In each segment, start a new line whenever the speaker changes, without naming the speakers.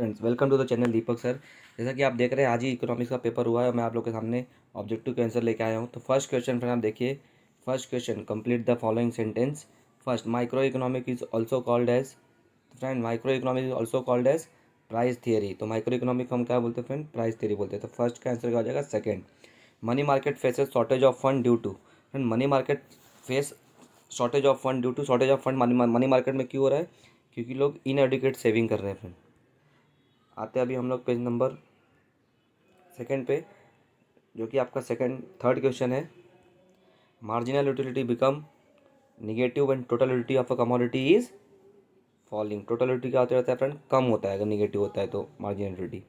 Friends, welcome to the channel Deepak sir. जैसा कि आप देख रहे हैं, आज ही इकोनॉमिक्स का पेपर हुआ है और मैं आप लोग के सामने ऑब्जेक्टिव के आंसर लेके आया हूं। तो फर्स्ट क्वेश्चन फ्रेंड आप देखिए। First question, complete the following sentence. First, micro economic is also called as. Friend, micro economic is also called as price theory. तो माइक्रो इकोनॉमिक हम क्या बोलते हैं फ्रेंड? प्राइस थियरी बोलते हैं। तो फर्स्ट का आंसर क्या हो जाएगा? Second, money market faces shortage of fund due to. Friend, money market face shortage of fund due to. Shortage of fund money market में क्यों हो रहा है? क्योंकि लोग इनएडुकेट सेविंग कर रहे हैं फ्रेंड। आते हैं अभी हम लोग पेज नंबर सेकंड पे, जो कि आपका थर्ड क्वेश्चन है। Marginal utility become negative when total utility of a commodity is falling. Total utility क्या होता रहता है फ्रेंड? कम होता है अगर निगेटिव होता है तो marginal utility.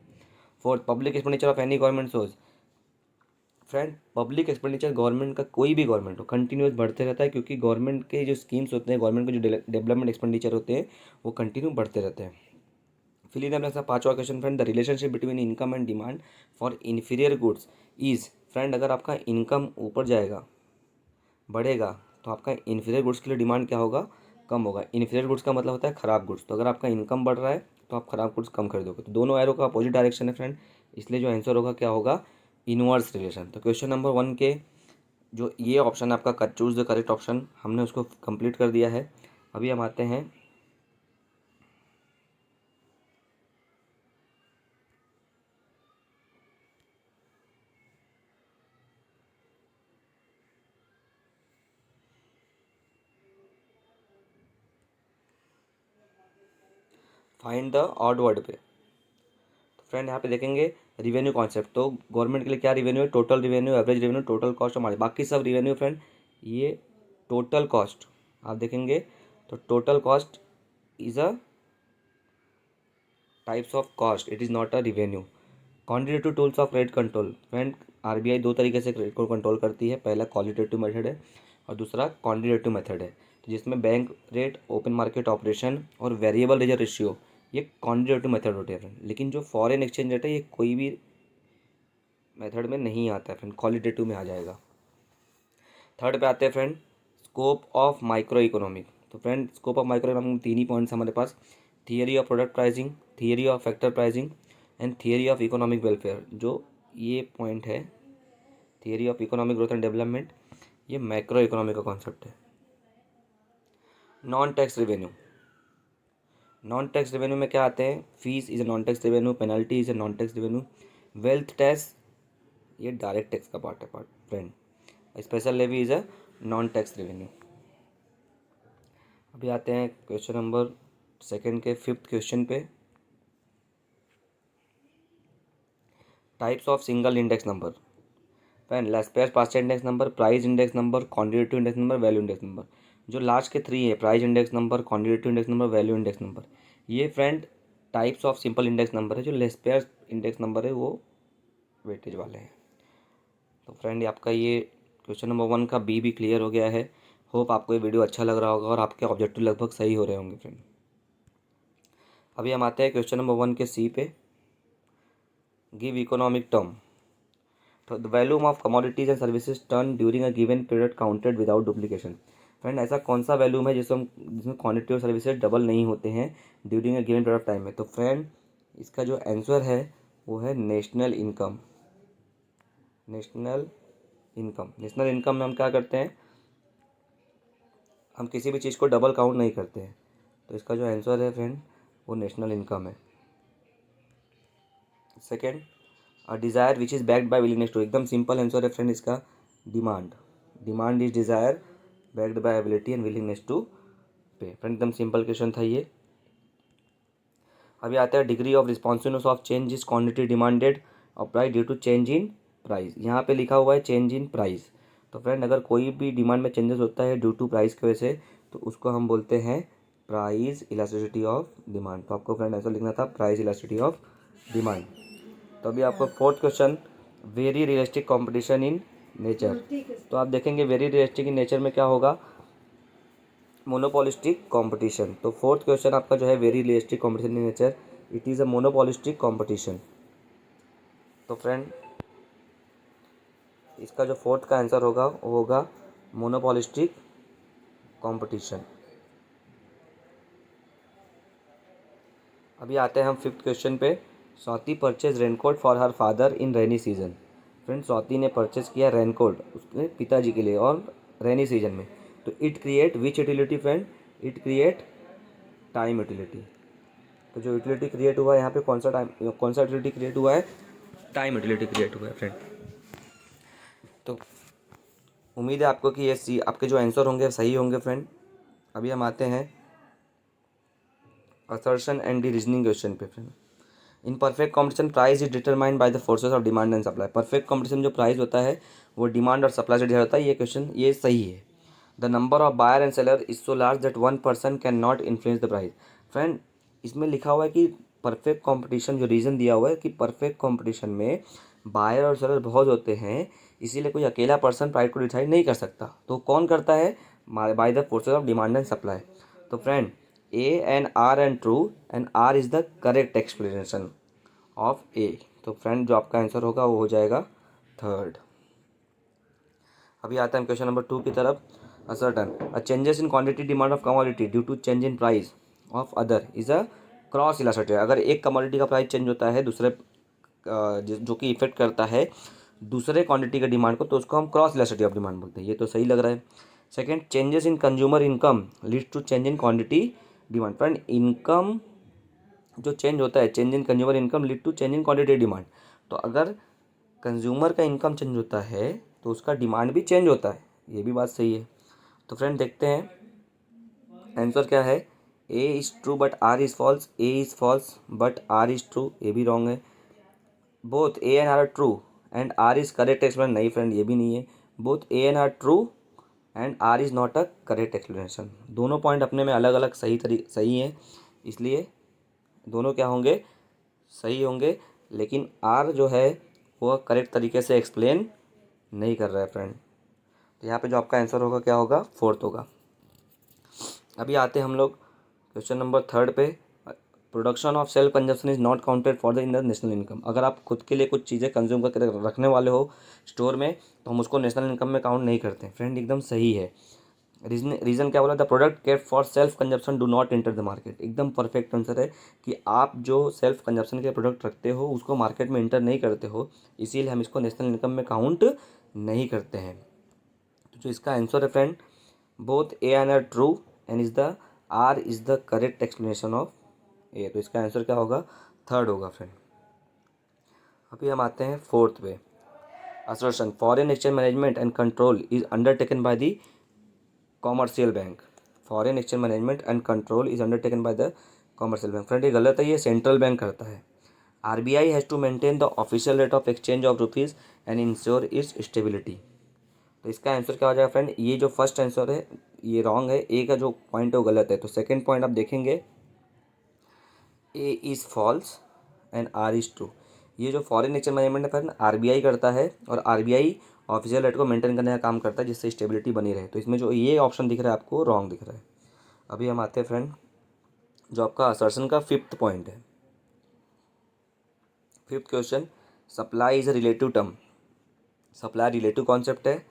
Fourth, public expenditure of any government source. Friend, public expenditure government का कोई भी गवर्नमेंट हो कंटिन्यूस बढ़ते रहता है, क्योंकि गवर्नमेंट के जो स्कीम्स होते हैं, गवर्नमेंट के जो डेवलपमेंट एक्सपेंडिचर होते हैं, वो कंटिन्यू बढ़ते रहते हैं। फिल इन द पांचवा question friend, the relationship between income and demand for inferior goods is. Friend, अगर आपका इनकम ऊपर जाएगा, बढ़ेगा, तो आपका इन्फीरियर गुड्स के लिए डिमांड क्या होगा? कम होगा। इन्फीरियर गुड्स का मतलब होता है खराब गुड्स। तो अगर आपका इनकम बढ़ रहा है तो आप खराब गुड्स कम खरीदोगे। तो दोनों एरो का अपोजिट डायरेक्शन है फ्रेंड, इसलिए जो आंसर होगा क्या होगा? Inverse relation. तो क्वेश्चन नंबर 1 के जो ये ऑप्शन है आपका चूज द करेक्ट ऑप्शन, हमने उसको कंप्लीट कर दिया है। अभी हम आते हैं फाइंड द ऑड वर्ड पे। तो फ्रेंड यहाँ पे देखेंगे रिवेन्यू कॉन्सेप्ट। तो गवर्नमेंट के लिए क्या रिवेन्यू है? Total revenue, average revenue, total cost और मार्जिन। बाकी सब रिवेन्यू फ्रेंड, ये टोटल कॉस्ट आप देखेंगे तो total cost is a types of cost, it is not a revenue. Quantitative tools of credit control. Friend, RBI दो तरीके से क्रेडिट को कंट्रोल करती है। पहला क्वालिटेटिव मेथड है और दूसरा क्वान्टिटेटिव मेथड है। तो जिसमें bank rate, open market operation और वेरिएबल रिजर्व रेशियो, ये क्वान्टिटेटिव मेथड होते हैं फ्रेंड। लेकिन जो फॉरेन एक्सचेंज रेट है, ये कोई भी मेथड में नहीं आता है फ्रेंड, क्वालिटेटिव में आ जाएगा। थर्ड पे आते हैं friend, scope of micro economic. तो friend, scope of micro economic में तीन ही पॉइंट्स हमारे पास। Theory of product pricing, theory of factor pricing and theory of economic welfare. जो ये पॉइंट है, theory of economic growth and development, ये मैक्रो इकोनॉमिक का कॉन्सेप्ट है। Non tax revenue. Non tax revenue में क्या आते हैं? Fees is a non tax revenue, penalty is a non tax revenue, wealth tax ये डायरेक्ट टैक्स का part है friend, special levy is a non tax revenue. अभी आते हैं क्वेश्चन नंबर सेकंड के फिफ्थ क्वेश्चन पे। Types of single index number. Friend, Laspeyres Paasche index number, price index number, quantitative index number, value index number. जो last के three है, price index number, quantitative index number, value index number, ये friend types of simple index number है। जो Laspeyres index number है वो weightage वाले हैं। तो फ्रेंड, आपका ये क्वेश्चन नंबर 1 का बी भी क्लियर हो गया है। होप आपको ये वीडियो अच्छा लग रहा होगा और आपके ऑब्जेक्टिव लगभग सही हो रहे होंगे फ्रेंड। अभी हम आते हैं क्वेश्चन नंबर 1 के सी पे। Give economic term. तो the volume of commodities and services turn during a given period counted without duplication. Friend, ऐसा कौन सा वैल्यूम है जिसमें क्वांटिटी और सर्विसेज डबल नहीं होते हैं during a given period of time में? तो फ्रेंड, इसका जो आंसर है वो है national income. National income. National income में हम क्या करते हैं? हम किसी भी चीज़ को डबल काउंट नहीं करते हैं। तो इसका जो आंसर है फ्रेंड, वो नेशनल इनकम है। Second, a desire which is backed by willingness to. एकदम सिंपल आंसर है फ्रेंड इसका, demand. Demand is desire backed by ability and willingness to pay. Friend, एकदम सिंपल क्वेश्चन था ये। अभी आता है degree of responsiveness of change is quantity demanded apply due to change in price. यहाँ पे लिखा हुआ है चेंज इन प्राइस। तो फ्रेंड, अगर कोई भी डिमांड में चेंजेस होता है ड्यू टू प्राइस की वजह से, तो उसको हम बोलते हैं प्राइस इलास्टिसिटी ऑफ डिमांड। तो आपको फ्रेंड ऐसा लिखना था, प्राइस इलास्टिसिटी ऑफ डिमांड। तो अभी आपको fourth question, very realistic competition in nature. तो आप देखेंगे वेरी रियलिस्टिक इन नेचर में क्या होगा? Monopolistic competition. तो फोर्थ क्वेश्चन आपका जो है, very realistic competition in nature, it is a monopolistic competition. तो फ्रेंड, इसका जो फोर्थ का आंसर होगा वो होगा मोनोपोलिस्टिक कंपटीशन। अभी आते हैं हम फिफ्थ क्वेश्चन पे। Swati purchase raincoat for her father in rainy season. Friend, Swati ने परचेज किया रेनकोट उसके पिताजी के लिए और रेनी सीजन में। तो it create which utility friend? It create time utility. तो जो यूटिलिटी क्रिएट हुआ है यहाँ पे कौन सा यूटिलिटी क्रिएट हुआ है? टाइम यूटिलिटी क्रिएट हुआ है फ्रेंड। तो उम्मीद है आपको कि ये आपके जो आंसर होंगे सही होंगे फ्रेंड। अभी हम आते हैं assertion and the reasoning question पे friend. In perfect competition price is determined by the forces of demand and supply. Perfect competition जो प्राइस होता है वो डिमांड और सप्लाई से डिसाइड होता है। ये क्वेश्चन ये सही है। The number of buyer and seller is so large that one person can not influence the price. Friend, इसमें लिखा हुआ है कि परफेक्ट कॉम्पिटिशन जो रीज़न दिया हुआ है कि परफेक्ट कॉम्पिटिशन में बायर और सेलर बहुत होते हैं, इसीलिए कोई अकेला पर्सन प्राइस को डिसाइड नहीं कर सकता। तो कौन करता है? By the forces of demand and supply. तो friend, A and R and true and R is the correct explanation of A. तो फ्रेंड, जो आपका आंसर होगा वो हो जाएगा थर्ड। अभी आता है क्वेश्चन नंबर 2 की तरफ। Assertion a changes in quantity demand of commodity due to change in price of other is a cross elastic. अगर एक कमोडिटी का प्राइस चेंज होता है दूसरे जो कि इफेक्ट करता है दूसरे क्वांटिटी का डिमांड को, तो उसको हम क्रॉस इलास्टिसिटी ऑफ डिमांड बोलते हैं। ये तो सही लग रहा है। Second, changes in consumer income leads to change in quantity demand. Friend, income जो चेंज होता है, change in consumer income lead to change in quantity demand. तो अगर कंज्यूमर का इनकम चेंज होता है तो उसका डिमांड भी चेंज होता है। ये भी बात सही है। तो फ्रेंड, देखते हैं आंसर क्या है। A is true but R is false. A is false but R is true. ये भी रॉन्ग है। Both A and R are true and R is correct explanation. नहीं फ्रेंड, ये भी नहीं है। Both A and R true and R is not a correct explanation. दोनों point अपने में अलग अलग सही हैं, इसलिए दोनों क्या होंगे? सही होंगे। लेकिन आर जो है वो करेक्ट तरीके से एक्सप्लेन नहीं कर रहा है फ्रेंड। तो यहाँ पे जो आपका आंसर होगा क्या होगा? फोर्थ होगा। अभी आते हैं हम लोग क्वेश्चन नंबर थर्ड पे। Production of self consumption is not counted for the in the national income. अगर आप खुद के लिए कुछ चीज़ें कंज्यूम करके रखने वाले हो स्टोर में, तो हम उसको नेशनल इनकम में काउंट नहीं करते। फ्रेंड, एकदम सही है। रीज़न क्या बोला? The product kept for self consumption do not enter the market. एकदम परफेक्ट आंसर है कि आप जो सेल्फ कंजप्शन के प्रोडक्ट रखते हो उसको मार्केट में एंटर नहीं करते हो, इसीलिए हम इसको नेशनल इनकम में काउंट नहीं करते हैं। तो जो इसका आंसर है friend, both A and R true and is the R is the correct explanation of A. तो इसका आंसर क्या होगा? थर्ड होगा फ्रेंड। अभी हम आते हैं फोर्थ पे। Assertion foreign exchange management and control is undertaken by the commercial bank. Foreign exchange management and control is undertaken by the commercial bank. Friend, ये गलत है। ये सेंट्रल बैंक करता है। RBI has to maintain the official rate of exchange of rupees and ensure its stability. तो इसका answer क्या हो जाएगा फ्रेंड? ये जो फर्स्ट आंसर है ये रॉन्ग है। ए का जो पॉइंट है वो गलत है। तो सेकेंड पॉइंट आप देखेंगे, A is false and R is true. ये जो फॉरेन एक्सचेंज मैनेजमेंट है फ्रेंड आरबीआई करता है और आरबीआई ऑफिशियल रेट को मेंटेन करने का काम करता है जिससे स्टेबिलिटी बनी रहे। तो इसमें जो ये ऑप्शन दिख रहा है आपको रॉन्ग दिख रहा है। अभी हम आते हैं फ्रेंड जो आपका असर्शन का फिफ्थ पॉइंट है। Fifth question, supply is a relative term. Supply relative concept है।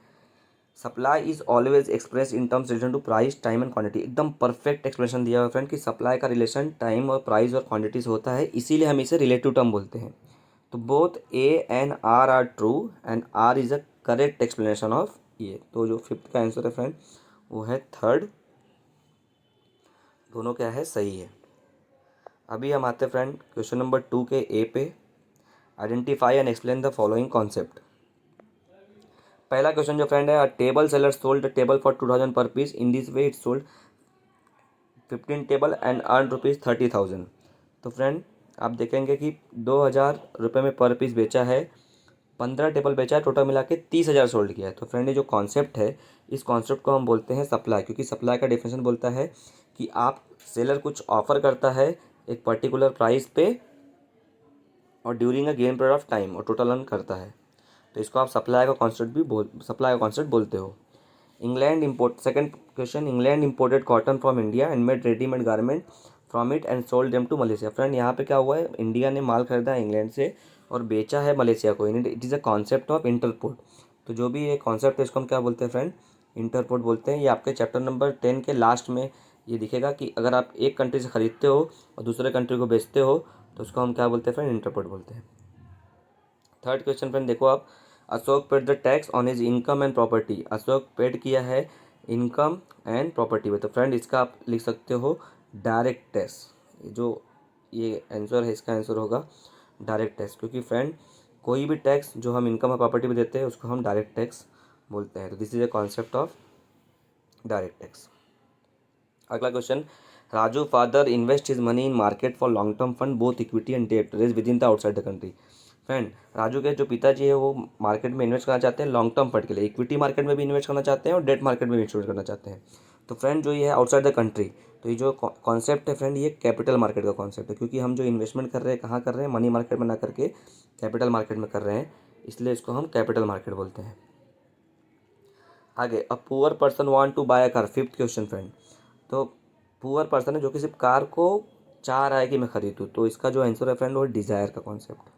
Supply is always express in terms relation to price time and quantity. एकदम परफेक्ट एक्सप्लेनेशन दिया हुआ फ्रेंड कि सप्लाई का रिलेशन टाइम और price और quantity से होता है, इसीलिए हम इसे रिलेटिव टर्म बोलते हैं। तो both A and R are true and R is a correct explanation of ये। तो जो फिफ्थ का आंसर है फ्रेंड वो है थर्ड। दोनों क्या है? सही है। अभी हम आते हैं फ्रेंड क्वेश्चन नंबर 2 के ए पे। Identify and explain the following concept. पहला क्वेश्चन जो फ्रेंड है, a table seller sold a table for 2000 per piece. In this way it sold 15 table and earn ₹30,000। तो फ्रेंड, आप देखेंगे कि 2,000 रुपये में पर पीस बेचा है, 15 टेबल बेचा है, टोटल मिला के 30,000 सोल्ड किया है। तो फ्रेंड, ये जो कॉन्सेप्ट है इस कॉन्सेप्ट को हम बोलते हैं सप्लाई, क्योंकि सप्लाई का डेफिनेशन बोलता है कि आप सेलर कुछ ऑफर करता है एक पर्टिकुलर प्राइस पे और during a given period of time और टोटल अर्न करता है। तो इसको आप सप्लाई का कॉन्सेप्ट बोलते हो। England import second question, England imported cotton from India and made readymade garment from it and sold them to Malaysia. Friend, यहाँ पे क्या हुआ है? इंडिया ने माल खरीदा है इंग्लैंड से और बेचा है मलेशिया को। It is a concept of entrepot. तो जो भी ये कॉन्सेप्ट है इसको हम क्या बोलते हैं फ्रेंड? इंटरपोर्ट बोलते हैं। ये आपके चैप्टर नंबर 10 के लास्ट में ये दिखेगा कि अगर आप एक कंट्री से ख़रीदते हो और दूसरे कंट्री को बेचते हो तो उसको हम क्या बोलते हैं फ्रेंड, इंटरपोर्ट बोलते हैं। थर्ड क्वेश्चन फ्रेंड देखो आप, Ashok paid the tax on his income and property. Ashok paid किया है इनकम एंड प्रॉपर्टी में, तो फ्रेंड इसका आप लिख सकते हो डायरेक्ट टैक्स। जो ये आंसर है इसका आंसर होगा डायरेक्ट टैक्स, क्योंकि फ्रेंड कोई भी टैक्स जो हम इनकम और प्रॉपर्टी पे देते हैं उसको हम डायरेक्ट टैक्स बोलते हैं। तो this is a concept of direct tax. अगला question, Raju father invest his money in market for long term fund both equity and debt raise within the outside the country. Friend Raju के जो पिताजी है वो market में invest करना चाहते हैं लॉन्ग टर्म फंड के लिए, इक्विटी मार्केट में भी इन्वेस्ट करना चाहते हैं और डेट मार्केट में भी इन्वेस्ट करना चाहते हैं। तो फ्रेंड जो ये है आउटसाइड द कंट्री, तो ये जो कॉन्सेप्ट है फ्रेंड ये कैपिटल मार्केट का कॉन्सेप्ट है, क्योंकि हम जो इन्वेस्टमेंट कर रहे हैं कहाँ कर रहे हैं, मनी मार्केट में ना करके कैपिटल मार्केट में कर रहे हैं, इसलिए इसको हम कैपिटल मार्केट बोलते हैं। आगे, a poor person want to buy a car, fifth question friend. तो पुअर पर्सन है जो कि सिर्फ कार को चाह रहा है कि मैं खरीदूँ, तो इसका जो आंसर है फ्रेंड वो डिज़ायर का कॉन्सेप्ट।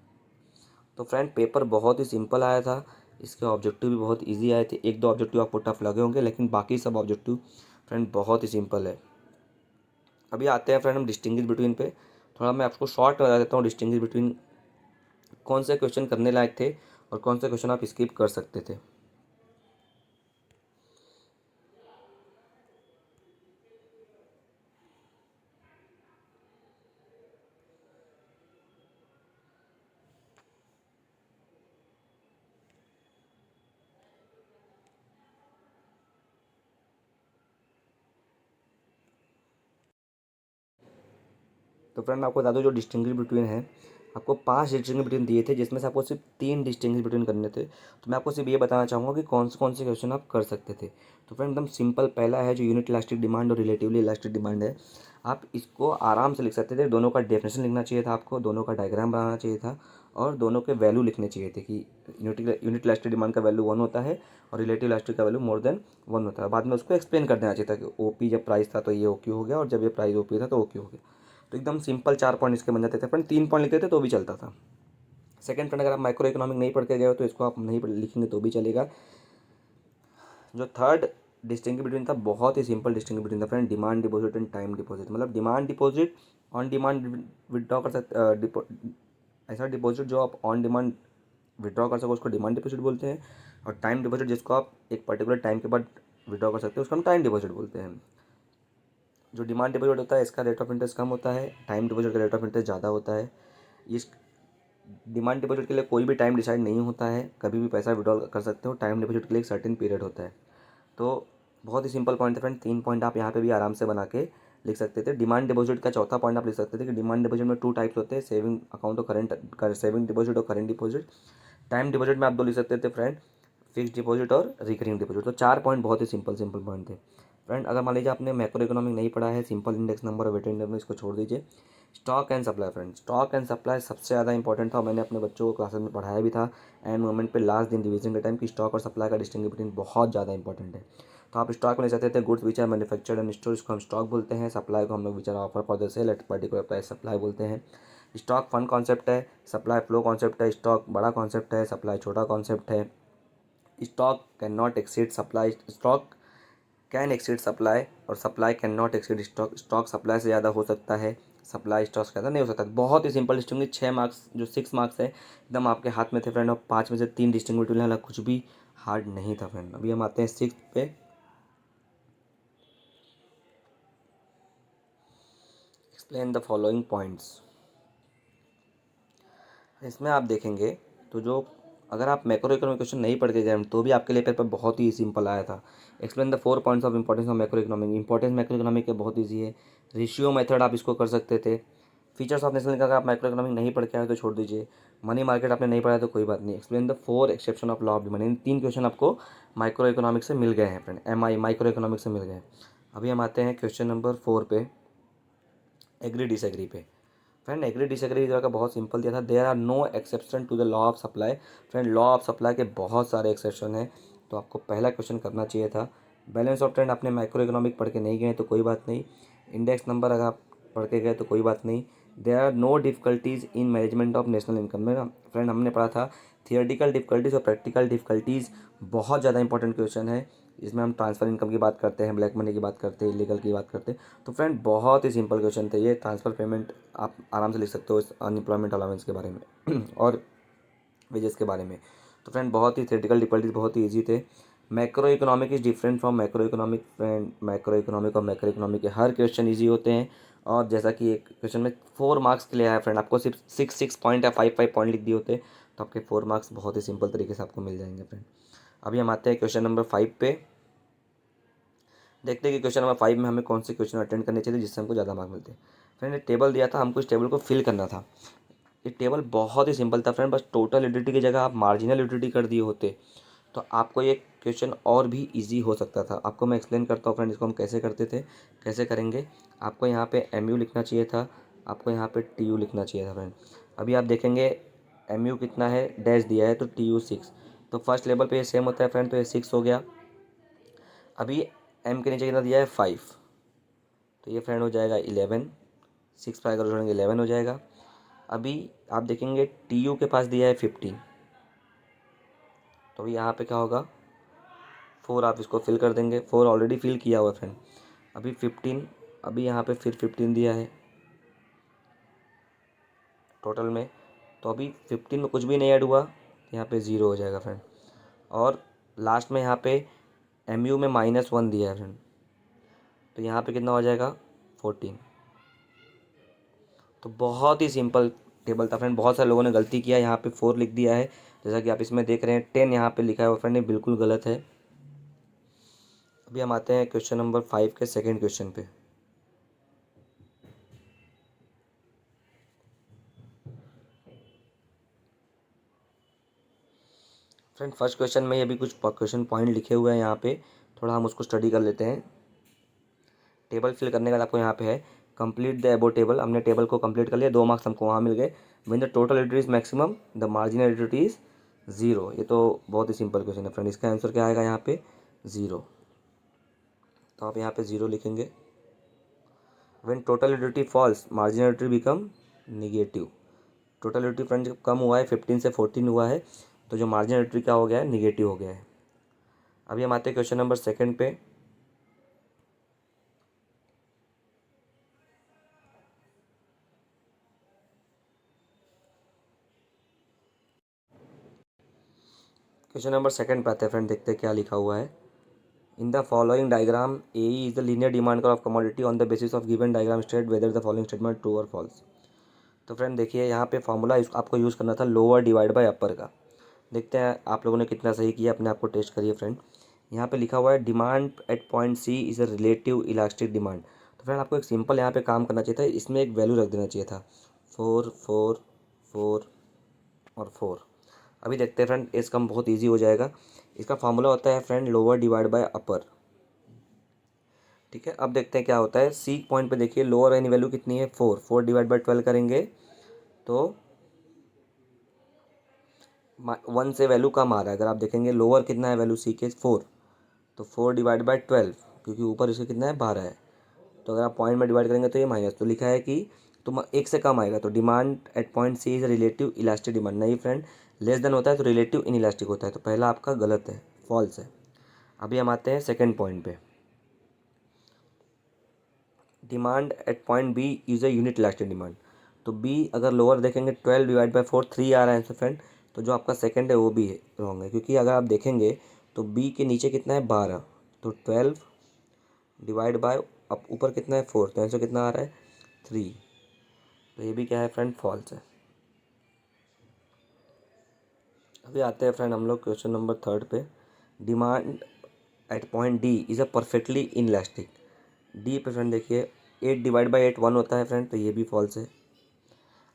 तो फ्रेंड पेपर बहुत ही सिंपल आया था, इसके ऑब्जेक्टिव भी बहुत इजी आए थे, एक दो ऑब्जेक्टिव आपको टफ लगे होंगे लेकिन बाकी सब ऑब्जेक्टिव फ्रेंड बहुत ही सिंपल है। अभी आते हैं फ्रेंड हम डिस्टिंग्विश बिटवीन पे, थोड़ा मैं आपको शॉर्ट बता देता हूँ डिस्टिंग्विश बिटवीन कौन से क्वेश्चन करने लायक थे और कौन से क्वेश्चन आप स्किप कर सकते थे। तो फ्रेंड मैं आपको बता दूँ जो डिस्टिंग्विश बिटवीन है, आपको 5 डिस्टिंग्विश बिटवीन दिए थे जिसमें से आपको सिर्फ 3 डिस्टिंग्विश बिटवीन करने थे। तो मैं आपको सिर्फ ये बताना चाहूँगा कि कौन से क्वेश्चन आप कर सकते थे। तो फ्रेंड एकदम सिंपल, पहला है जो यूनिट इलास्टिक डिमांड और रिलेटिवली इलास्टिक डिमांड है, आप इसको आराम से लिख सकते थे। दोनों का डेफिनेशन लिखना चाहिए था आपको, दोनों का डायग्राम बनाना चाहिए था और दोनों के वैल्यू लिखने चाहिए थे कि यूनिट इलास्टिक डिमांड का वैल्यू 1 होता है और रिलेटिव इलास्टिक का वैल्यू मोर देन 1 होता है। बाद में उसको एक्सप्लेन कर देना चाहिए था कि ओपी जब प्राइस था तो ये ओक्यू हो गया और जब ये प्राइस ओपी था तो ओक्यू हो गया। तो एकदम सिंपल 4 पॉइंट इसके बन जाते थे फ्रेंड, 3 पॉइंट लिखते थे तो भी चलता था। सेकंड फ्रेंड, अगर आप माइक्रो इकोनॉमिक नहीं पढ़ के गए हो तो इसको आप नहीं लिखेंगे तो भी चलेगा। जो थर्ड डिस्टिंग बिटवीन था बहुत ही सिंपल डिस्टिंग बिटवीन था friend, demand deposit and time deposit. मतलब demand deposit on demand withdraw कर सकते, ऐसा डिपॉजिट जो आप ऑन डिमांड विड्रॉ कर सको उसको डिमांड डिपॉजिट बोलते हैं, और टाइम डिपॉजिट जिसको आप एक पर्टिकुलर टाइम के बाद विड्रॉ कर सकते हो उसको हम टाइम डिपॉजिट बोलते हैं। जो डिमांड डिपॉजिट होता है इसका रेट ऑफ इंटरेस्ट कम होता है, टाइम डिपॉजिट का रेट ऑफ इंटरेस्ट ज़्यादा होता है। इस डिमांड डिपॉजिट के लिए कोई भी टाइम डिसाइड नहीं होता है, कभी भी पैसा विड्रॉ कर सकते हो। टाइम डिपॉजिट के लिए एक सर्टेन पीरियड होता है। तो बहुत ही सिंपल पॉइंट है फ्रेंड, 3 पॉइंट आप यहाँ पे भी आराम से बना के लिख सकते थे। डिमांड डिपॉजिट का चौथा पॉइंट आप लिख सकते थे कि डिमांड डिपॉजिट में 2 टाइप्स होते हैं, सेविंग अकाउंट और करंट सेविंग डिपॉजिट और करंट डिपॉजिट। टाइम डिपॉजिट में आप 2 लिख सकते थे फ्रेंड, फिक्स डिपॉजिट और रिकरिंग डिपॉजिट। तो 4 पॉइंट बहुत ही सिंपल सिंपल पॉइंट थे फ्रेंड। अगर मान लीजिए आपने मैक्रो इकोनॉमिक नहीं पढ़ा है, सिंपल इंडेक्स नंबर और वेटेड इंडेक्स इसको छोड़ दीजिए। Stock and supply friend, stock and supply सबसे ज़्यादा इंपॉर्टेंट था, मैंने अपने बच्चों को क्लासेस में पढ़ाया भी था एंड मोमेंट पे लास्ट दिन रिवीजन के टाइम की स्टॉक और सप्लाई का डिस्टिंग बिटवीन बहुत ज़्यादा इंपॉर्टेंट है। तो आप स्टॉक में ले सकते थे goods which are manufactured and store, इसको हम स्टॉक बोलते हैं। सप्लाई को हम लोग which are offer for the sale at particular price supply बोलते हैं। स्टॉक फंड कॉन्सेप्ट है, सप्लाई फ्लो कॉन्सेप्ट है, स्टॉक बड़ा कॉन्सेप्ट है, सप्लाई छोटा कॉन्सेप्ट है। Stock can not exceed supply, stock can exceed supply और supply can not exceed stock, stock supply से ज़्यादा हो सकता है, सप्लाई स्टॉक से ज़्यादा नहीं हो सकता। बहुत ही सिंपल डिस्टिंग, 6 मार्क्स जो 6 मार्क्स है एकदम आपके हाथ में थे फ्रेंड, और 5 में से 3 डिस्टिंग वाला कुछ भी हार्ड नहीं था फ्रेंड। अभी हम आते हैं 6 पे, एक्सप्लेन द फॉलोइंग पॉइंट्स। इसमें आप देखेंगे तो जो अगर आप मैक्रो इकोनॉमिक क्वेश्चन नहीं पढ़ के गए तो भी आपके लिए पेपर बहुत ही सिंपल आया था। Explain the 4 points of importance of macro economic, importance macro economic के बहुत ईजी है। रेशियो मेथड आप इसको कर सकते थे। फीचर्स ऑफ नेशनल का अगर आप माइक्रो इकोनॉमिक नहीं पढ़ के आए तो छोड़ दीजिए। मनी मार्केट आपने नहीं पढ़ा तो कोई बात नहीं। Explain the 4 exception of law of demand, in 3 question आपको माइक्रो इकोनॉमिक से मिल गए हैं फ्रेंड, माइक्रो इकोनॉमिक से मिल गए हैं। अभी हम आते हैं क्वेश्चन नंबर 4 पे, एग्री डिसएग्री पे। फ्रेंड एग्री डिसएग्री का बहुत सिंपल दिया था, there are no exception to the law of supply. Friend law of supply के बहुत सारे एक्सेप्शन हैं, तो आपको पहला क्वेश्चन करना चाहिए था। बैलेंस ऑफ ट्रेंड आपने माइक्रो इकोनॉमिक पढ़ के नहीं गए तो कोई बात नहीं। इंडेक्स नंबर अगर आप पढ़ के गए तो कोई बात नहीं। There are no difficulties in management of national income में फ्रेंड हमने पढ़ा था थियोरेटिकल डिफिकल्टीज़ और प्रैक्टिकल डिफिकल्टीज़ बहुत ज़्यादा इंपॉर्टेंट क्वेश्चन है। इसमें हम ट्रांसफ़र इनकम की बात करते हैं, ब्लैक मनी की बात करते हैं, इलीगल की बात करते हैं। तो फ्रेंड बहुत ही सिंपल क्वेश्चन थे ये। ट्रांसफ़र पेमेंट आप आराम से लिख सकते हो इस अनएम्प्लॉयमेंट अलाउंस के बारे में और वेजेस के बारे में। तो फ्रेंड बहुत ही थ्योरेटिकल डिफिकल्टीज बहुत ही ईजी थे। Macro economic is different from macro economic friend. Macro economic और मैक्रो इकोनॉमिक के हर क्वेश्चन ईजी होते हैं। और जैसा कि एक क्वेश्चन में 4 मार्क्स के लिए आया फ्रेंड, आपको सिर्फ 6 पॉइंट या 5 पॉइंट लिख दिए होते तो आपके 4 मार्क्स बहुत ही सिंपल तरीके से आपको मिल जाएंगे फ्रेंड। अभी हम आते हैं क्वेश्चन नंबर 5 पे। देखते हैं कि क्वेश्चन नंबर 5 में हमें कौन से क्वेश्चन अटेंड करने चाहिए जिससे हमको ज़्यादा मार्क्स मिलते हैं। फ्रेंड एक टेबल दिया था, हमको इस टेबल को फिल करना था। ये टेबल बहुत ही सिंपल था फ्रेंड, बस टोटल यूटिलिटी की जगह आप मार्जिनल यूटिलिटी कर दिए होते तो आपको ये क्वेश्चन और भी इजी हो सकता था। आपको मैं एक्सप्लेन करता हूँ फ्रेंड इसको हम कैसे करते थे, कैसे करेंगे। आपको यहाँ पे एम लिखना चाहिए था, आपको यहाँ पे टी लिखना चाहिए था फ्रेंड। अभी आप देखेंगे एम कितना है, डैश दिया है, तो टी 6। तो फर्स्ट लेवल पे ये सेम होता है फ्रेंड, तो ये 6 हो गया। अभी एम के नीचे कितना दिया है 5, तो ये फ्रेंड हो जाएगा 11। 6 पर अगर जोड़ेंगे 11 हो जाएगा। अभी आप देखेंगे टी के पास दिया है 15, तो यहाँ पे क्या होगा 4, आप इसको फिल कर देंगे। 4 ऑलरेडी फिल किया हुआ है फ्रेंड। अभी 15, अभी यहाँ पे फिर 15 दिया है टोटल में, तो अभी 15 में कुछ भी नहीं ऐड हुआ, यहाँ पे 0 हो जाएगा फ्रेंड। और लास्ट में यहाँ पे एम में -1 दिया है फ्रेंड, तो यहाँ पे कितना हो जाएगा 14। तो बहुत ही सिंपल टेबल था फ्रेंड। बहुत सारे लोगों ने गलती किया, यहाँ पे 4 लिख दिया है, जैसा कि आप इसमें देख रहे हैं 10 यहाँ पे लिखा है फ्रेंड, ये बिल्कुल गलत है। अभी हम आते हैं क्वेश्चन नंबर 5 के सेकेंड क्वेश्चन पे। फ्रेंड फर्स्ट क्वेश्चन में ये भी कुछ क्वेश्चन पॉइंट लिखे हुए हैं यहाँ पे, थोड़ा हम उसको स्टडी कर लेते हैं। टेबल फिल करने का आपको यहाँ पे है कंप्लीट द एबो टेबल। हमने टेबल को कंप्लीट कर लिया, 2 मार्क्स हमको वहाँ मिल गए। When the total utility is maximum the marginal utility is 0। ये तो बहुत ही सिंपल क्वेश्चन है फ्रेंड, इसका आंसर क्या आएगा यहाँ पे 0। तो आप यहाँ पे 0 लिखेंगे। When total utility falls marginal utility become negative. Total utility friend जब कम हुआ है 15 से 14 हुआ है, तो जो मार्जिनल यूटिलिटी क्या हो गया है निगेटिव हो गया है। अभी हम आते हैं क्वेश्चन नंबर सेकंड पे। क्वेश्चन नंबर सेकंड पे आते हैं फ्रेंड, देखते हैं क्या लिखा हुआ है। In the following diagram A is the linear demand of commodity on the basis of given diagram state whether the following statement true और फॉल्स। तो फ्रेंड देखिए यहाँ पे फॉर्मूला आपको यूज़ करना था लोअर डिवाइड बाय अपर का। देखते हैं आप लोगों ने कितना सही किया, अपने आप को टेस्ट करिए फ्रेंड। यहाँ पे लिखा हुआ है demand at point C is a relative elastic demand. तो फ्रेंड आपको एक सिंपल यहाँ पे काम करना चाहिए था, इसमें एक वैल्यू रख देना चाहिए था 4 4 4 और 4। अभी देखते हैं फ्रेंड, इसका बहुत ईजी हो जाएगा। इसका फार्मूला होता है फ्रेंड लोअर डिवाइड बाय अपर। ठीक है, अब देखते हैं क्या होता है। सी पॉइंट पे देखिए लोअर एनी वैल्यू कितनी है 4, 4 डिवाइड बाय 12 करेंगे तो 1 से वैल्यू कम आ रहा है। अगर आप देखेंगे लोअर कितना है वैल्यू सी के 4, तो 4 डिवाइड बाय 12, क्योंकि ऊपर इसके कितना है 12 है, तो अगर आप पॉइंट में डिवाइड करेंगे तो ये माइनस, तो लिखा है कि तुम 1 से कम आएगा तो demand at point C is relative elastic demand. नहीं फ्रेंड, लेस देन होता है तो रिलेटिव इन इलास्टिक होता है, तो पहला आपका गलत है, फॉल्स है। अभी हम आते हैं सेकेंड पॉइंट पे। Demand at point B is a unit elastic demand. तो बी अगर लोअर देखेंगे 12 डिवाइड बाई 4 3 आ रहा है आंसर फ्रेंड, तो जो आपका सेकंड है वो भी रॉन्ग है, क्योंकि अगर आप देखेंगे तो बी के नीचे कितना है 12, तो 12 डिवाइड बाय अब ऊपर कितना है 4, तो आंसर कितना आ रहा है 3। तो ये भी क्या है फ्रेंड फॉल्स है। अभी आते हैं फ्रेंड हम लोग क्वेश्चन नंबर थर्ड पे। Demand at point D is a perfectly inelastic. D पे फ्रेंड देखिए 8 डिवाइड बाई 8 1 होता है फ्रेंड, तो ये भी फॉल्स है।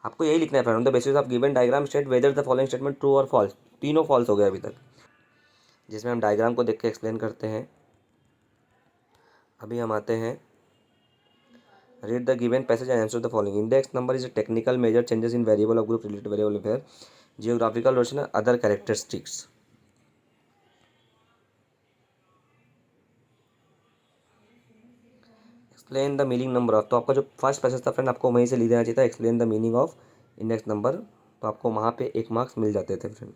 आपको यही लिखना है friend, on the basis of given diagram state whether the following statement true और फॉल्स। तीनों फॉल्स हो गए अभी तक, जिसमें हम डायग्राम को देख के एक्सप्लेन करते हैं। अभी हम आते हैं read the given passage and answer the following. Index number is a technical measure changes in variable of group related variable where geographical location other characteristics. Explain the meaning number of, तो आपका जो first passage था friend आपको वहीं से लिख देना चाहिए था explain the meaning of index number, तो आपको वहाँ पे 1 मार्क्स मिल जाते थे friend.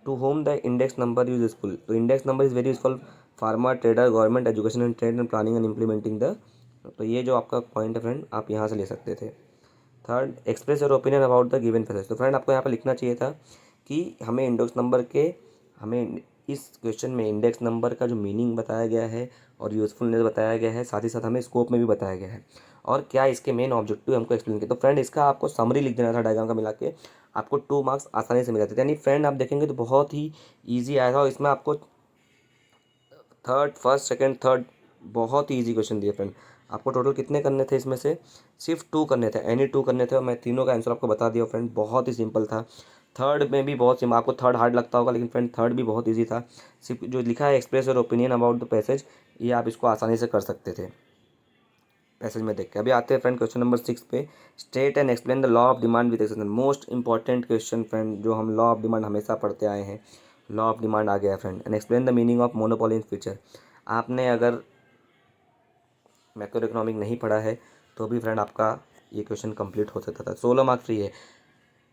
To whom the index number use useful, तो index number is very useful farmer, trader, government, education and trade and planning and implementing the. तो ये जो आपका पॉइंट है फ्रेंड, आप यहाँ से ले सकते थे। Third, express your opinion about the given passage. तो फ्रेंड आपको यहाँ पे लिखना चाहिए था कि हमें इंडेक्स नंबर के, हमें इस क्वेश्चन में इंडेक्स नंबर का जो मीनिंग बताया गया है और यूज़फुलनेस बताया गया है, साथ ही साथ हमें स्कोप में भी बताया गया है और क्या इसके मेन ऑब्जेक्टिव हमको एक्सप्लेन किया। तो फ्रेंड इसका आपको समरी लिख देना था डायग्राम का मिला के, आपको 2 मार्क्स आसानी से मिल जाते थे। यानी फ्रेंड आप देखेंगे तो बहुत ही ईजी आया था और इसमें आपको थर्ड, फर्स्ट, सेकंड, थर्ड बहुत ही ईजी क्वेश्चन दिए फ्रेंड। आपको टोटल कितने करने थे इसमें से? सिर्फ 2 करने थे, एनी 2 करने थे और मैं तीनों का आंसर आपको बता दिया फ्रेंड। बहुत ही सिंपल था। थर्ड में भी बहुत सिंपल, आपको थर्ड हार्ड लगता होगा लेकिन फ्रेंड थर्ड भी बहुत ईजी था। सिर्फ जो लिखा है express your opinion about the passage, ये आप इसको आसानी से कर सकते थे पैसेज में देख के। अभी आते हैं फ्रेंड क्वेश्चन नंबर 6 पे। State and explain the law of demand with exception. Most important question friend, जो हम लॉ ऑफ डिमांड हमेशा पढ़ते आए हैं। लॉ ऑफ डिमांड आ गया friend. And explain the meaning of monopoly in future. आपने अगर मैक्रो इकोनॉमिक नहीं पढ़ा है तो भी फ्रेंड आपका ये क्वेश्चन कंप्लीट हो सकता था। 16 मार्क फ्री है,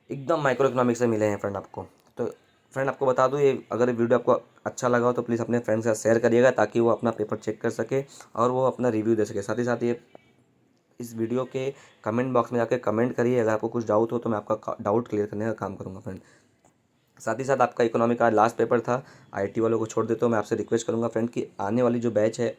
एकदम माइक्रो इकोनॉमिक से मिले हैं फ्रेंड आपको। तो फ्रेंड आपको बता दूँ, ये अगर वीडियो आपको अच्छा लगा हो तो प्लीज़ अपने फ्रेंड्स के साथ शेयर करिएगा ताकि वो अपना पेपर चेक कर सके और वो अपना रिव्यू दे सके। साथ ही साथ ये इस वीडियो के कमेंट बॉक्स में जाकर कमेंट करिए, अगर आपको कुछ डाउट हो तो मैं आपका डाउट क्लियर करने का काम करूँगा फ्रेंड। साथ ही साथ आपका इकोनॉमिक का लास्ट पेपर था, आईटी वालों को छोड़ देते हो। मैं आपसे रिक्वेस्ट करूँगा फ्रेंड कि आने वाली जो बैच है,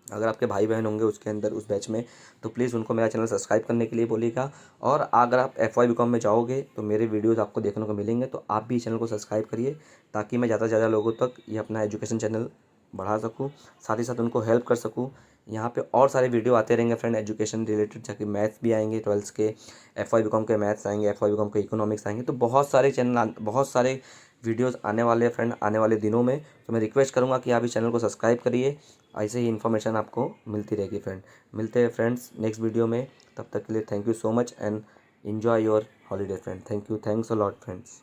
अगर आपके भाई बहन होंगे उसके अंदर उस बैच में, तो प्लीज़ उनको मेरा चैनल सब्सक्राइब करने के लिए बोलिएगा। और अगर आप FY BCom में जाओगे तो मेरे वीडियोस आपको देखने को मिलेंगे, तो आप भी चैनल को सब्सक्राइब करिए ताकि मैं ज़्यादा से ज़्यादा लोगों तक ये अपना एजुकेशन चैनल बढ़ा सकूँ, साथ ही साथ उनको हेल्प कर सकूँ। यहाँ पे और सारे वीडियो आते रहेंगे फ्रेंड एजुकेशन रिलेटेड, जाके मैथ्स भी आएंगे, 12th के FY BCom के मैथ्स आएंगे, FY BCom के इकोनॉमिक्स आएंगे। तो बहुत सारे चैनल, बहुत सारे वीडियोस आने वाले हैं फ्रेंड आने वाले दिनों में। तो मैं रिक्वेस्ट करूँगा कि आप इस चैनल को सब्सक्राइब करिए, ऐसे ही इन्फॉर्मेशन आपको मिलती रहेगी फ्रेंड। मिलते हैं फ्रेंड्स नेक्स्ट वीडियो में, तब तक के लिए thank you so much and enjoy your holiday friend. Thank you, thanks a lot friends.